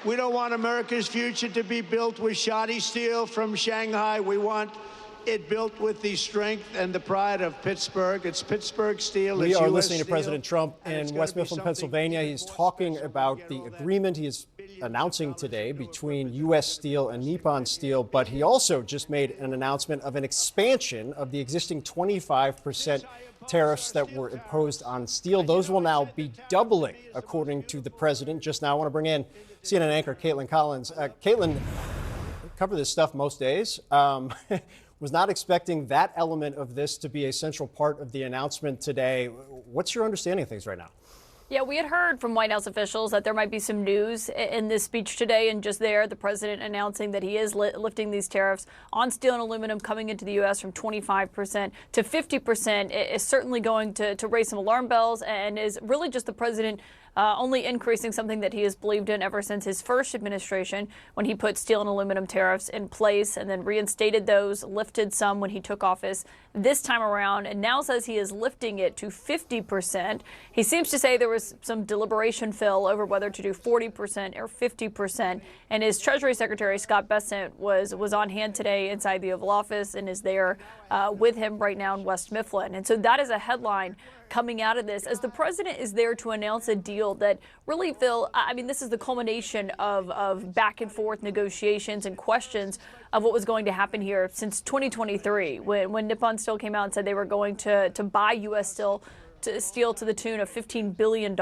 We don't want America's future to be built with shoddy steel from Shanghai. We want it built with the strength and the pride of Pittsburgh. It's Pittsburgh steel. We it's are US listening to steel, President Trump in West Mifflin, Pennsylvania. He's talking about the agreement he is announcing today between U.S. Steel and Nippon Steel, but he also just made an announcement of an expansion of the existing 25% tariffs that were imposed on steel. Those will now be doubling, according to the president. Just now, I want to bring in CNN anchor Caitlin Collins. Caitlin, cover this stuff most days. Was not expecting that element of this to be a central part of the announcement today. What's your understanding of things right now? Yeah, we had heard from White House officials that there might be some news in this speech today, and just there, the president announcing that he is lifting these tariffs on steel and aluminum coming into the U.S. from 25% to 50% is certainly going to raise some alarm bells, and is really just the president only increasing something that he has believed in ever since his first administration, when he put steel and aluminum tariffs in place and then reinstated those, lifted some when he took office this time around, and now says he is lifting it to 50%. He seems to say there was some deliberation, Phil, over whether to do 40% or 50%. And his Treasury Secretary, Scott Bessent, was on hand today inside the Oval Office and is there with him right now in West Mifflin. And so that is a headline coming out of this, as the president is there to announce a deal that really, Phil, I mean, this is the culmination of back and forth negotiations and questions of what was going to happen here since 2023, when Nippon Steel came out and said they were going to buy U.S. steel to the tune of $15 billion.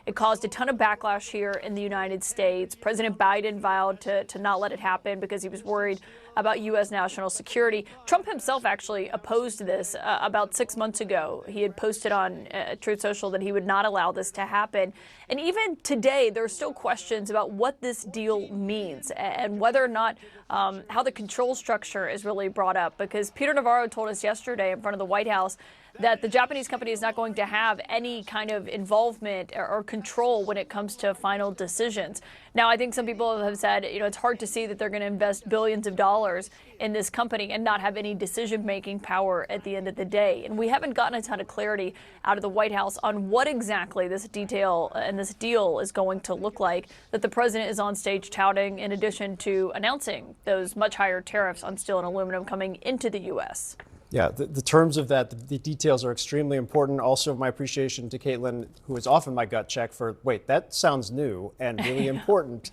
It caused a ton of backlash here in the United States. President Biden vowed to not let it happen because he was worried about U.S. national security. Trump himself actually opposed this about 6 months ago. He had posted on Truth Social that he would not allow this to happen. And even today, there are still questions about what this deal means and whether or not how the control structure is really brought up, because Peter Navarro told us yesterday in front of the White House that the Japanese company is not going to have any kind of involvement or control when it comes to final decisions. Now, I think some people have said, it's hard to see that they're going to invest billions of dollars in this company and not have any decision-making power at the end of the day. And we haven't gotten a ton of clarity out of the White House on what exactly this detail and this deal is going to look like that the president is on stage touting, in addition to announcing those much higher tariffs on steel and aluminum coming into the U.S. Yeah, the terms of that, the details are extremely important. Also, my appreciation to Caitlin, who is often my gut check for, wait, that sounds new and really important.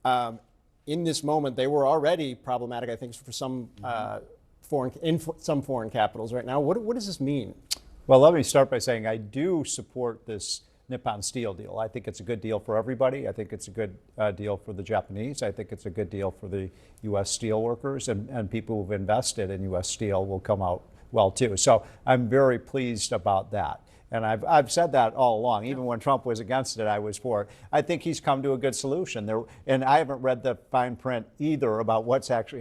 In this moment, they were already problematic, I think, for some some foreign capitals right now. What does this mean? Well, let me start by saying I do support this Nippon Steel deal. I think it's a good deal for everybody. I think it's a good deal for the Japanese. I think it's a good deal for the U.S. steel workers, and people who've invested in U.S. steel will come out well, too. So I'm very pleased about that. And I've said that all along. Even when Trump was against it, I was for it. I think he's come to a good solution. And I haven't read the fine print either about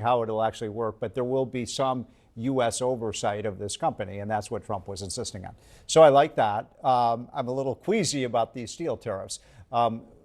how it'll actually work, but there will be some U.S. oversight of this company, and that's what Trump was insisting on. So I like that. I'm a little queasy about these steel tariffs.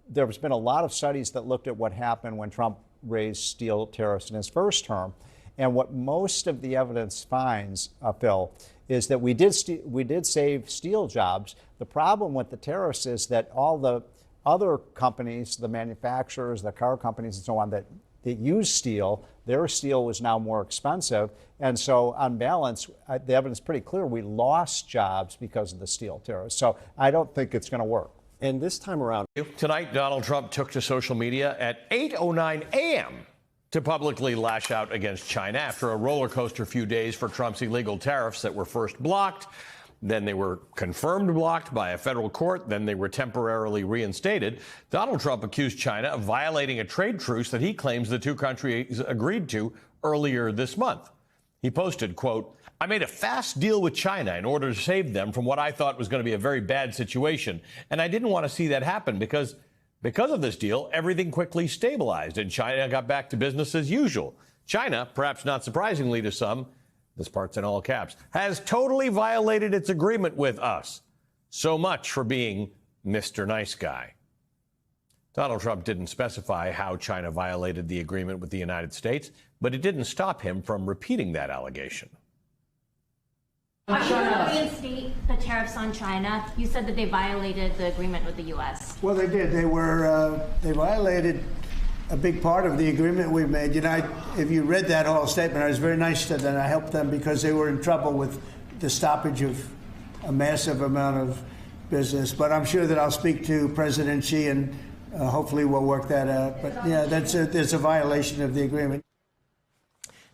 There's been a lot of studies that looked at what happened when Trump raised steel tariffs in his first term, and what most of the evidence finds, Phil, is that we did save steel jobs. The problem with the tariffs is that all the other companies, the manufacturers, the car companies and so on that use steel, their steel was now more expensive. And so on balance, the evidence is pretty clear. We lost jobs because of the steel tariffs. So I don't think it's going to work. And this time around. Tonight, Donald Trump took to social media at 8:09 a.m. to publicly lash out against China after a roller coaster few days for Trump's illegal tariffs that were first blocked. Then they were confirmed blocked by a federal court. Then they were temporarily reinstated. Donald Trump accused China of violating a trade truce that he claims the two countries agreed to earlier this month. He posted, quote, "I made a fast deal with China in order to save them from what I thought was going to be a very bad situation. And I didn't want to see that happen because of this deal, everything quickly stabilized and China got back to business as usual. China, perhaps not surprisingly to some, this part's in all caps, has totally violated its agreement with us. So much for being Mr. Nice Guy." Donald Trump didn't specify how China violated the agreement with the United States, but it didn't stop him from repeating that allegation. Are you going to reinstate the tariffs on China? You said that they violated the agreement with the U.S. Well, they did. They violated a big part of the agreement we made. You know, if you read that whole statement, I was very nice to them. I helped them because they were in trouble with the stoppage of a massive amount of business. But I'm sure that I'll speak to President Xi and hopefully we'll work that out. But yeah, there's a violation of the agreement.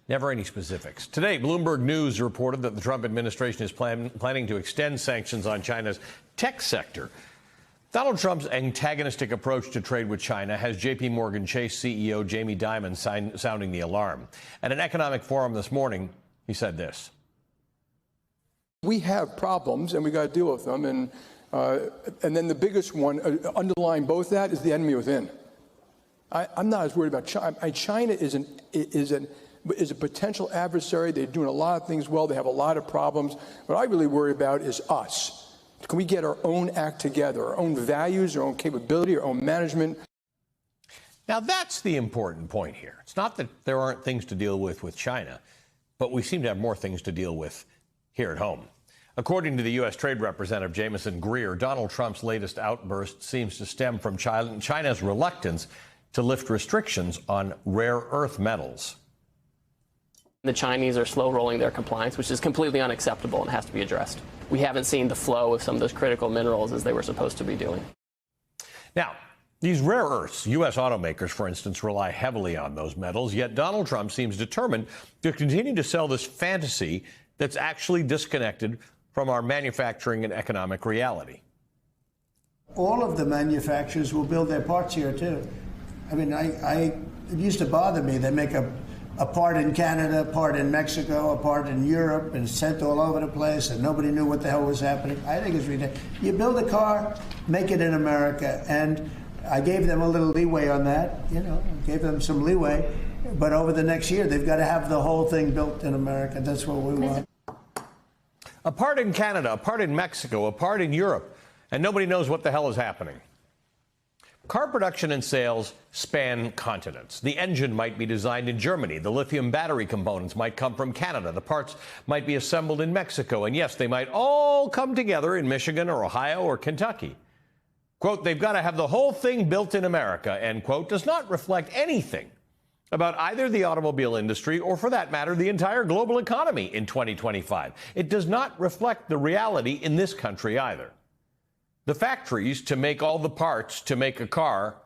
Never any specifics. Today, Bloomberg News reported that the Trump administration is planning to extend sanctions on China's tech sector. Donald Trump's antagonistic approach to trade with China has J.P. Morgan Chase CEO Jamie Dimon sounding the alarm. At an economic forum this morning, he said this. We have problems, and we got to deal with them. And then the biggest one, underlying both that, is the enemy within. I'm not as worried about China. China is a potential adversary. They're doing a lot of things well. They have a lot of problems. What I really worry about is us. Can we get our own act together, our own values, our own capability, our own management? Now, that's the important point here. It's not that there aren't things to deal with China, but we seem to have more things to deal with here at home. According to the U.S. Trade Representative Jamieson Greer, Donald Trump's latest outburst seems to stem from China's reluctance to lift restrictions on rare earth metals. The Chinese are slow rolling their compliance, which is completely unacceptable and has to be addressed. We haven't seen the flow of some of those critical minerals as they were supposed to be doing. Now, these rare earths, U.S. automakers, for instance, rely heavily on those metals, yet Donald Trump seems determined to continue to sell this fantasy that's actually disconnected from our manufacturing and economic reality. All of the manufacturers will build their parts here, too. I mean, it used to bother me. They make a part in Canada, a part in Mexico, a part in Europe, and sent all over the place, and nobody knew what the hell was happening. I think it's ridiculous. You build a car, make it in America, and I gave them a little leeway on that, gave them some leeway, but over the next year, they've got to have the whole thing built in America. That's what we want. A part in Canada, a part in Mexico, a part in Europe, and nobody knows what the hell is happening. Car production and sales span continents. The engine might be designed in Germany. The lithium battery components might come from Canada. The parts might be assembled in Mexico. And yes, they might all come together in Michigan or Ohio or Kentucky. Quote, they've got to have the whole thing built in America, end quote, does not reflect anything about either the automobile industry or, for that matter, the entire global economy in 2025. It does not reflect the reality in this country either. The factories to make all the parts to make a car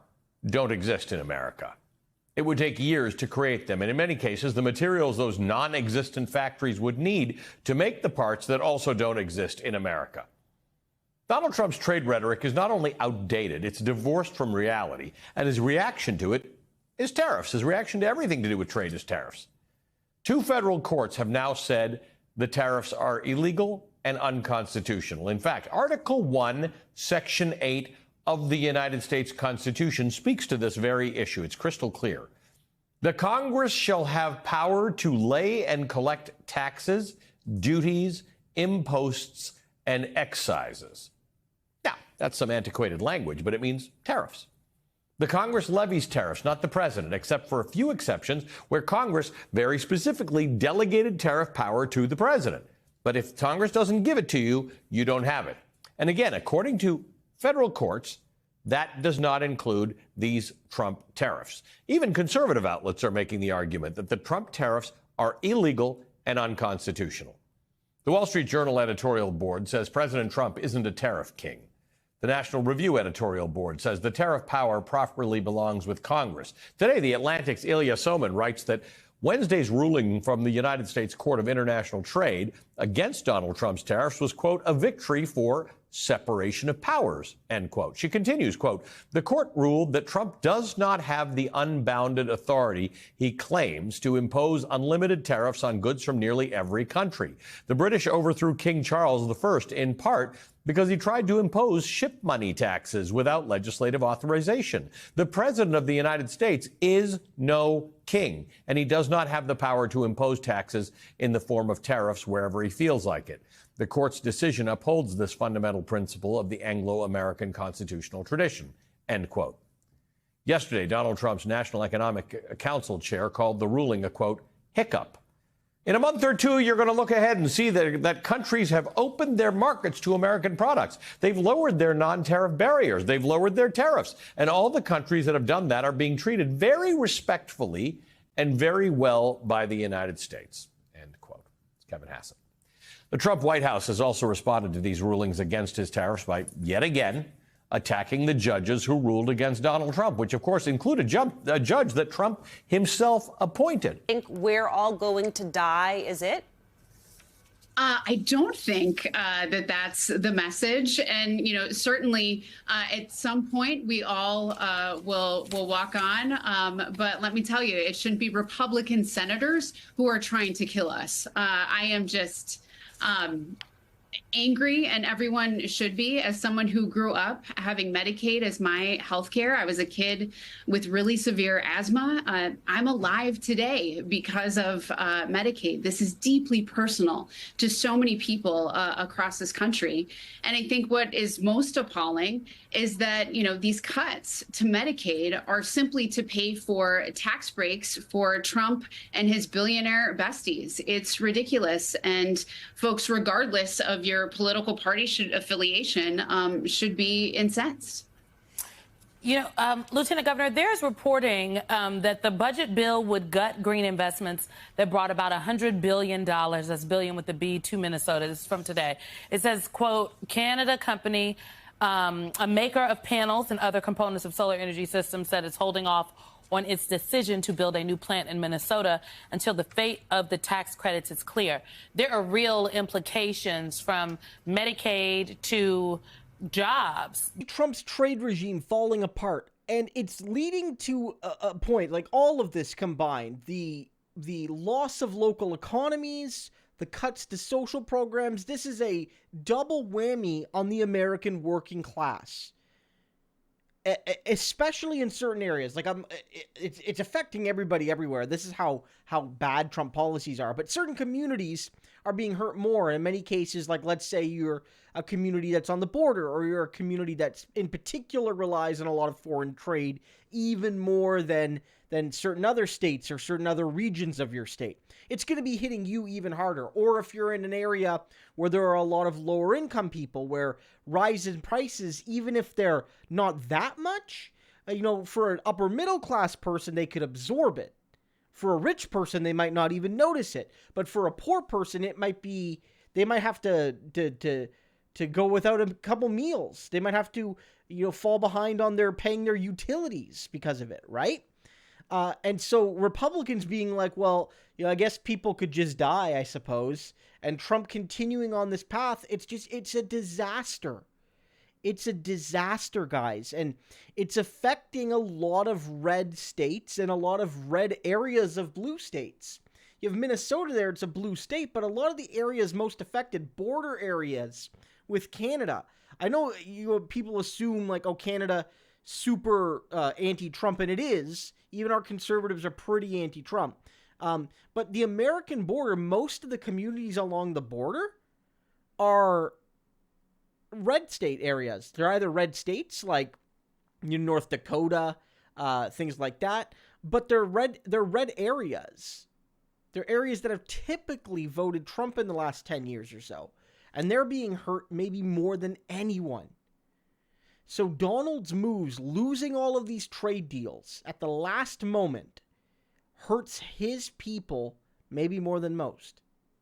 don't exist in America. It would take years to create them, and in many cases, the materials those non-existent factories would need to make the parts that also don't exist in America. Donald Trump's trade rhetoric is not only outdated, it's divorced from reality, and his reaction to it is tariffs. His reaction to everything to do with trade is tariffs. 2 federal courts have now said the tariffs are illegal and unconstitutional. In fact, Article 1, Section 8 of the United States Constitution speaks to this very issue. It's crystal clear. The Congress shall have power to lay and collect taxes, duties, imposts, and excises. Now, that's some antiquated language, but it means tariffs. The Congress levies tariffs, not the president, except for a few exceptions where Congress very specifically delegated tariff power to the president. But if Congress doesn't give it to you, you don't have it. And again, according to federal courts, that does not include these Trump tariffs. Even conservative outlets are making the argument that the Trump tariffs are illegal and unconstitutional. The Wall Street Journal editorial board says President Trump isn't a tariff king. The National Review editorial board says the tariff power properly belongs with Congress. Today, The Atlantic's Ilya Soman writes that Wednesday's ruling from the United States Court of International Trade against Donald Trump's tariffs was, quote, a victory for separation of powers, end quote. She continues, quote, the court ruled that Trump does not have the unbounded authority he claims to impose unlimited tariffs on goods from nearly every country. The British overthrew King Charles I in part because he tried to impose ship money taxes without legislative authorization. The President of the United States is no king, and he does not have the power to impose taxes in the form of tariffs wherever he feels like it. The court's decision upholds this fundamental principle of the Anglo-American constitutional tradition, end quote. Yesterday, Donald Trump's National Economic Council chair called the ruling a, quote, hiccup. In a month or two, you're going to look ahead and see that countries have opened their markets to American products. They've lowered their non-tariff barriers. They've lowered their tariffs. And all the countries that have done that are being treated very respectfully and very well by the United States. End quote. It's Kevin Hassett. The Trump White House has also responded to these rulings against his tariffs by, yet again, attacking the judges who ruled against Donald Trump, which, of course, included a judge that Trump himself appointed. Think we're all going to die, is it? I don't think that that's the message. And, you know, certainly at some point we all will walk on. But let me tell you, it shouldn't be Republican senators who are trying to kill us. I am just angry, and everyone should be. As someone who grew up having Medicaid as my health care, I was a kid with really severe asthma. I'm alive today because of Medicaid. This is deeply personal to so many people across this country. And I think what is most appalling is that, you know, these cuts to Medicaid are simply to pay for tax breaks for Trump and his billionaire besties. It's ridiculous. And folks, regardless of your political party affiliation, should be incensed. You know, Lieutenant Governor, there's reporting that the budget bill would gut green investments that brought about $100 billion, that's billion with the B, to Minnesota. This is from today. It says, quote, Canada company, a maker of panels and other components of solar energy systems, said it's holding off on its decision to build a new plant in Minnesota until the fate of the tax credits is clear. There are real implications from Medicaid to jobs. Trump's trade regime falling apart, and it's leading to a point, like all of this combined, the loss of local economies, the cuts to social programs. This is a double whammy on the American working class, especially in certain areas. Like it's affecting everybody everywhere. This is how bad Trump policies are. But certain communities are being hurt more. In many cases, like let's say you're a community that's on the border, or you're a community that's in particular relies on a lot of foreign trade, even more than certain other states or certain other regions of your state. It's going to be hitting you even harder. Or if you're in an area where there are a lot of lower income people, where rise in prices, even if they're not that much, for an upper middle class person, they could absorb it. For a rich person, they might not even notice it. But for a poor person, it might be, they might have to go without a couple meals. They might have to, fall behind on paying their utilities because of it, right? And so Republicans being like, well, I guess people could just die, I suppose. And Trump continuing on this path, it's a disaster. It's a disaster, guys. And it's affecting a lot of red states and a lot of red areas of blue states. You have Minnesota there, it's a blue state, but a lot of the areas most affected, border areas with Canada. I know people assume like, oh, Canada, super anti-Trump, and it is. Even our conservatives are pretty anti-Trump. But the American border, most of the communities along the border are red state areas. They're either red states like North Dakota, things like that, but they're red areas. They're areas that have typically voted Trump in the last 10 years or so. And they're being hurt maybe more than anyone. So Donald's moves, losing all of these trade deals at the last moment, hurts his people maybe more than most.